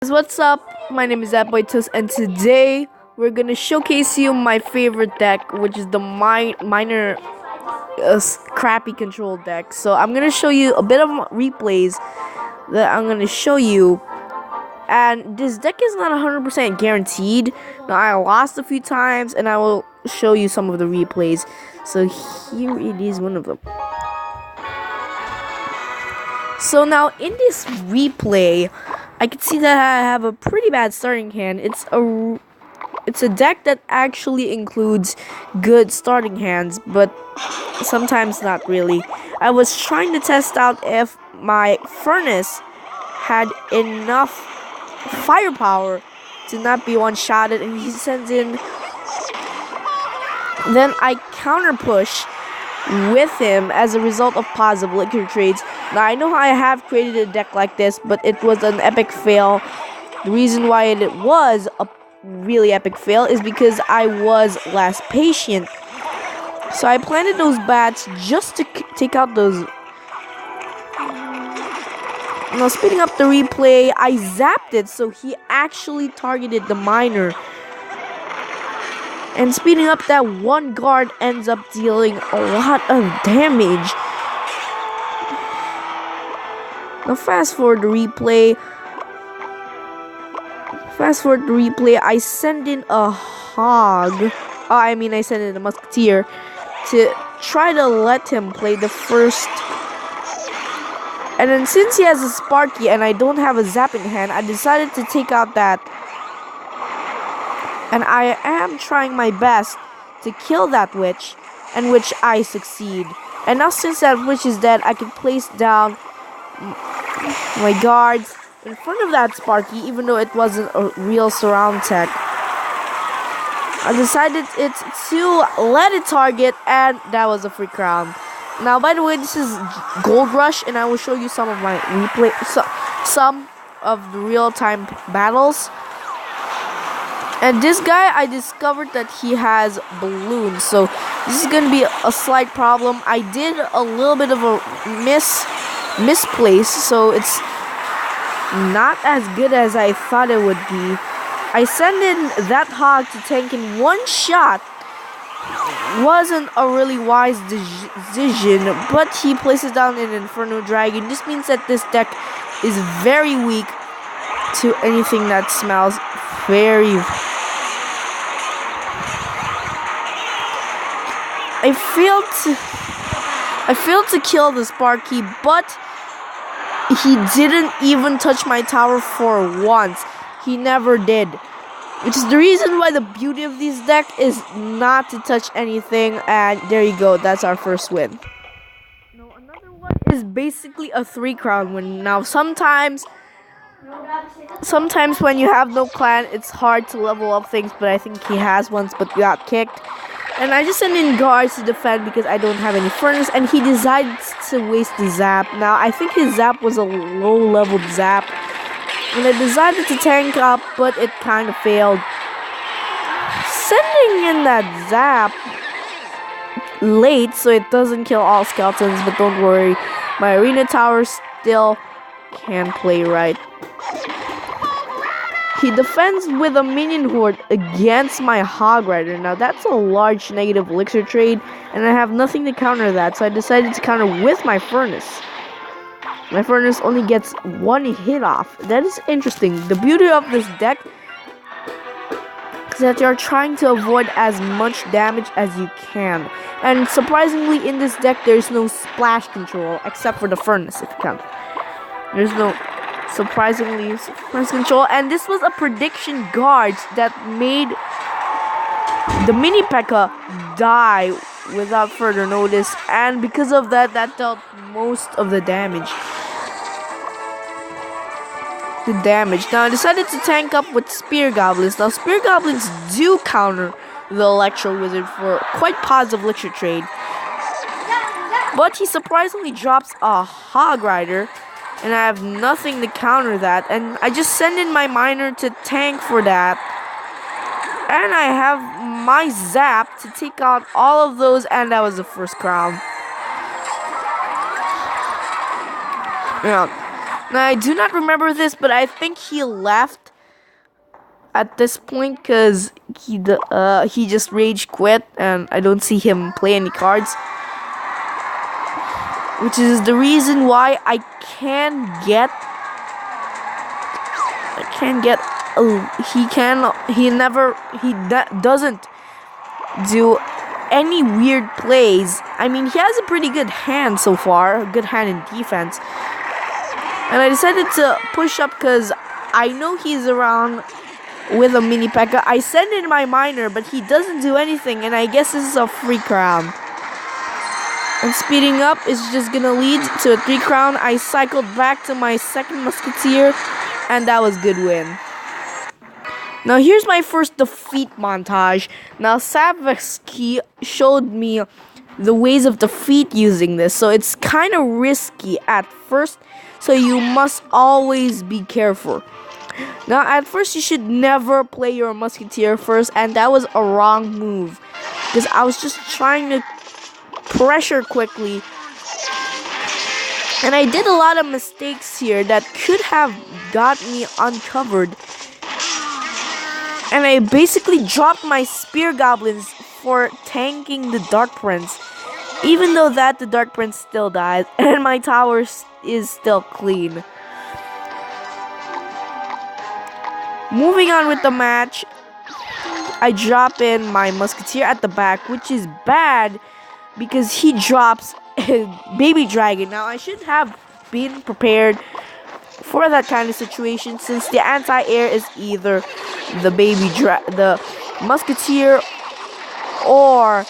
What's up? My name is Tus, and today we're gonna showcase you my favorite deck, which is the minor crappy control deck. So I'm gonna show you a bit of replays that I'm gonna show you, and this deck is not 100% guaranteed. Now I lost a few times, and I will show you some of the replays. So here it is, one of them. So now in this replay, I can see that I have a pretty bad starting hand. It's a deck that actually includes good starting hands, but sometimes not really. I was trying to test out if my furnace had enough firepower to not be one-shotted, and he sends in. Then I counter push with him as a result of positive liquor trades. Now I know I have created a deck like this, but it was an epic fail. The reason why it was a really epic fail is because I was less patient. So I planted those bats just to take out those. Now speeding up the replay, I zapped it, so he actually targeted the miner. And speeding up, that one guard ends up dealing a lot of damage. Now fast forward the replay. I send in a hog. I send in a musketeer to try to let him play the first. And then since he has a Sparky and I don't have a zap in hand, I decided to take out that. And I am trying my best to kill that witch, and which I succeed. And now since that witch is dead, I can place down my guards in front of that Sparky, even though it wasn't a real surround tech. I decided to let it target, and that was a free crown. Now, by the way, this is Gold Rush, and I will show you some of my replay, some of the real-time battles. And this guy, I discovered that he has balloons, so this is gonna be a slight problem. I did a little bit of a misplace, so it's not as good as I thought it would be. I send in that hog to tank in one shot. Wasn't a really wise decision, but he places down an Inferno Dragon. This means that this deck is very weak to anything that smells very. I failed to kill the Sparky, but he didn't even touch my tower for once. He never did. Which is the reason why the beauty of this deck is not to touch anything. And there you go, that's our first win. Now another one is basically a 3-crown win. Now sometimes when you have no clan, it's hard to level up things, but I think he has once, but got kicked. And I just sent in guards to defend because I don't have any furnace, and he decides to waste the zap. Now I think his zap was a low-level zap, and I decided to tank up, but it kind of failed. Sending in that zap late so it doesn't kill all skeletons, but don't worry, my arena tower still can play right. He defends with a minion horde against my hog rider. Now that's a large negative elixir trade, and I have nothing to counter that, so I decided to counter with my furnace. My furnace only gets one hit off. That is interesting. The beauty of this deck is that you're trying to avoid as much damage as you can. And surprisingly, in this deck, there's no splash control, except for the furnace, if you count. There's no surprisingly splash control. And this was a prediction guard that made the mini P.E.K.K.A. die without further notice. And because of that, that dealt most of the damage. Now I decided to tank up with Spear Goblins. Now Spear Goblins do counter the Electro Wizard for quite positive elixir trade. But he surprisingly drops a Hog Rider, and I have nothing to counter that. And I just send in my miner to tank for that. And I have my zap to take out all of those, and that was the first crown. Yeah. Now, I do not remember this, but I think he left at this point because he just rage quit, and I don't see him play any cards, which is the reason why I can get. Doesn't do any weird plays. I mean, he has a pretty good hand so far, a good hand in defense. And I decided to push up because I know he's around with a mini P.E.K.K.A. I send in my minor, but he doesn't do anything, and I guess this is a free crown. And speeding up is just gonna lead to a 3 crown. I cycled back to my second musketeer, and that was good win. Now here's my first defeat montage. Now Savetsky showed me the ways of defeat using this, so it's kind of risky at first, so you must always be careful. Now at first you should never play your musketeer first, and that was a wrong move because I was just trying to pressure quickly, and I did a lot of mistakes here that could have got me uncovered. And I basically dropped my spear goblins for tanking the Dark Prince. Even though that, the Dark Prince still dies, and my tower is still clean. Moving on with the match, I drop in my musketeer at the back, which is bad because he drops a baby dragon. Now I should have been prepared for that kind of situation, since the anti-air is either the musketeer or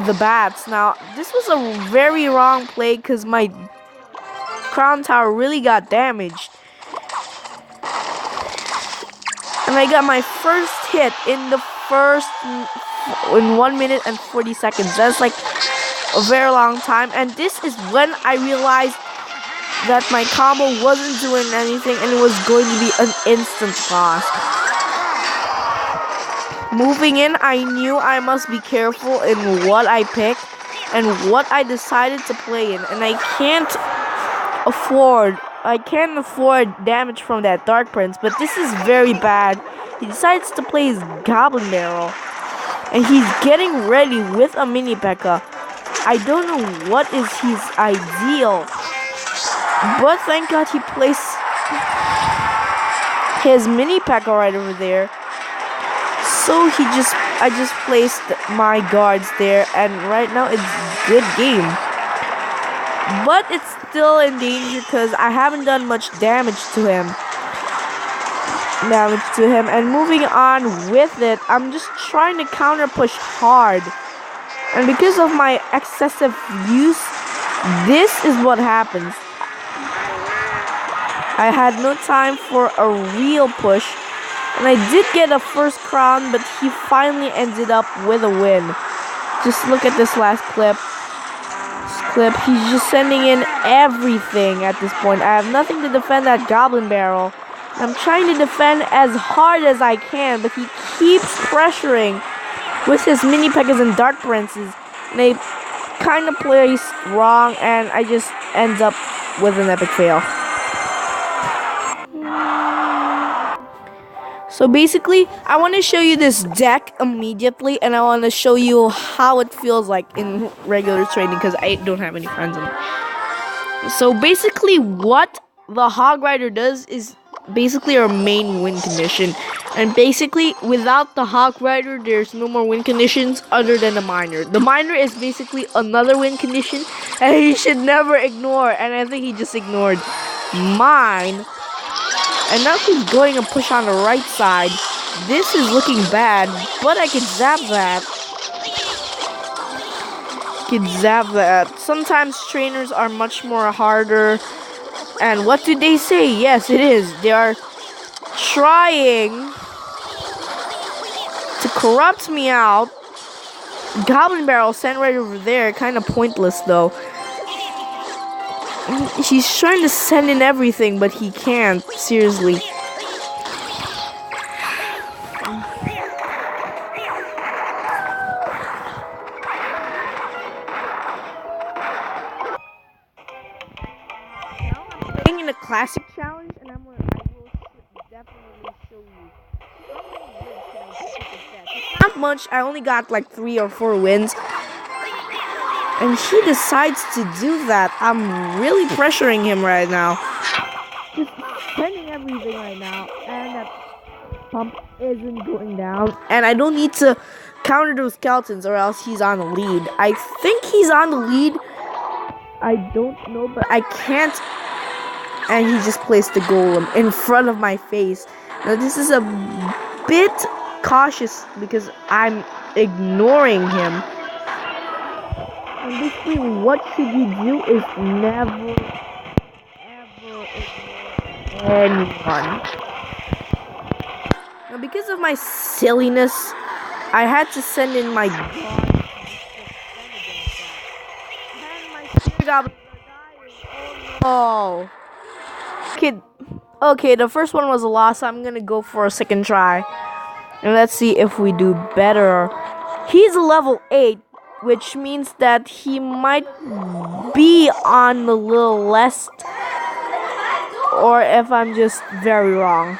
the bats. Now this was a very wrong play because my crown tower really got damaged, and I got my first hit in 1 minute and 40 seconds. That's like a very long time, and this is when I realized that my combo wasn't doing anything and it was going to be an instant loss. Moving in, I knew I must be careful in what I pick and what I decided to play in, and I can't afford damage from that Dark Prince, but this is very bad. He decides to play his Goblin Barrel, and he's getting ready with a mini P.E.K.K.A. I don't know what is his ideal, but thank God he placed his mini P.E.K.K.A. right over there. So I just placed my guards there, and right now it's good game. But it's still in danger because I haven't done much damage to him. And moving on with it, I'm just trying to counter push hard. And because of my excessive use, this is what happens. I had no time for a real push, and I did get a first crown, but he finally ended up with a win. Just look at this last clip. He's just sending in everything at this point. I have nothing to defend that Goblin Barrel. I'm trying to defend as hard as I can, but he keeps pressuring with his mini P.E.K.K.As and Dark Princes. And they kind of placed wrong, and I just end up with an epic fail. So basically, I want to show you this deck immediately, and I want to show you how it feels like in regular trading because I don't have any friends in it. So basically, what the Hog Rider does is basically our main win condition, and basically without the Hog Rider, there's no more win conditions other than the Miner. The Miner is basically another win condition, and he should never ignore. And I think he just ignored mine. And now he's going to push on the right side. This is looking bad, but I can zap that. Sometimes trainers are much more harder. And what do they say? Yes, it is. They are trying to corrupt me out. Goblin Barrel sent right over there. Kind of pointless, though. He's trying to send in everything, but he can't. Seriously. much. I only got like 3 or 4 wins. And he decides to do that. I'm really pressuring him right now. Just spending everything right now. And that pump isn't going down. And I don't need to counter those skeletons or else he's on the lead. I think he's on the lead. I don't know, but I can't. And he just placed the golem in front of my face. Now this is a bit cautious because I'm ignoring him. And basically what should you do is never ever ignore anyone. Now because of my silliness, I had to send in my god. And my spirit goblins are dying. Oh no. Okay, the first one was a loss. I'm gonna go for a second try. And let's see if we do better. He's a level 8, which means that he might be on the little less. Or if I'm just very wrong.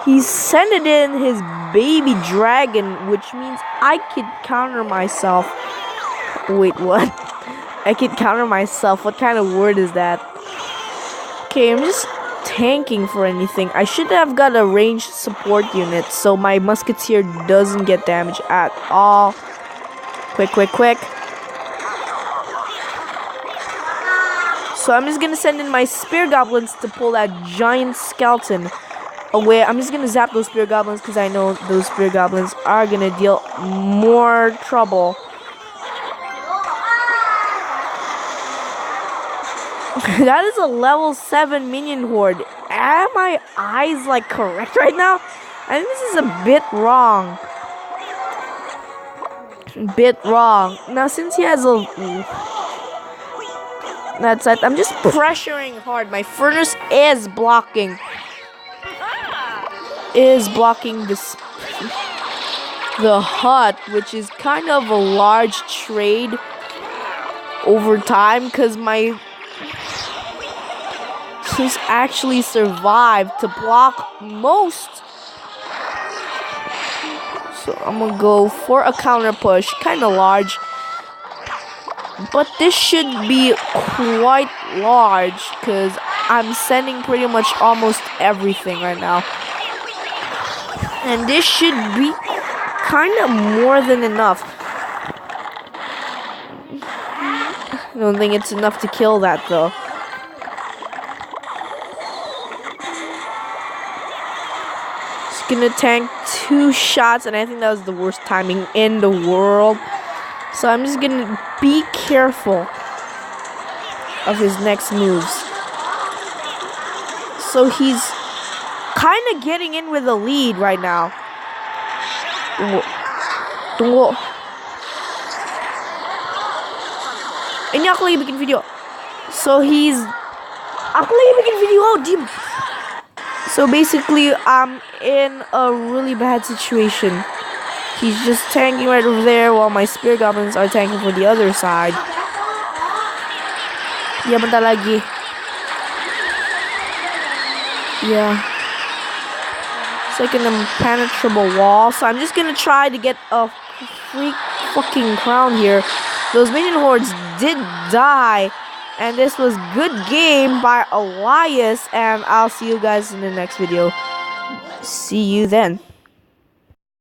He sent it in his baby dragon, which means I could counter myself. Wait, what? I could counter myself. What kind of word is that? Okay, I'm just tanking for anything. I should have got a ranged support unit so my musketeer doesn't get damaged at all. Quick. So I'm just gonna send in my spear goblins to pull that giant skeleton away. I'm just gonna zap those spear goblins because I know those spear goblins are gonna deal more trouble. That is a level 7 minion horde. Are my eyes like correct right now? I think this is a bit wrong. Now since he has a... That's it. I'm just pressuring hard. My furnace is blocking. This... the hut, which is kind of a large trade over time because my... He's actually survived to block most. So I'm gonna go for a counter push, kind of large. But this should be quite large because I'm sending pretty much almost everything right now. And this should be kind of more than enough. I don't think it's enough to kill that though. Gonna tank 2 shots, and I think that was the worst timing in the world. So I'm just gonna be careful of his next moves. So he's kind of getting in with the lead right now. Ini aku lagi bikin video. So he's... Aku lagi bikin video. Oh, diem. So basically, I'm in a really bad situation. He's just tanking right over there while my spear goblins are tanking for the other side. Ya, bentar lagi. Yeah. It's like an impenetrable wall. So I'm just gonna try to get a freak fucking crown here. Those minion hordes did die. And this was good game by Elias, and I'll see you guys in the next video. See you then.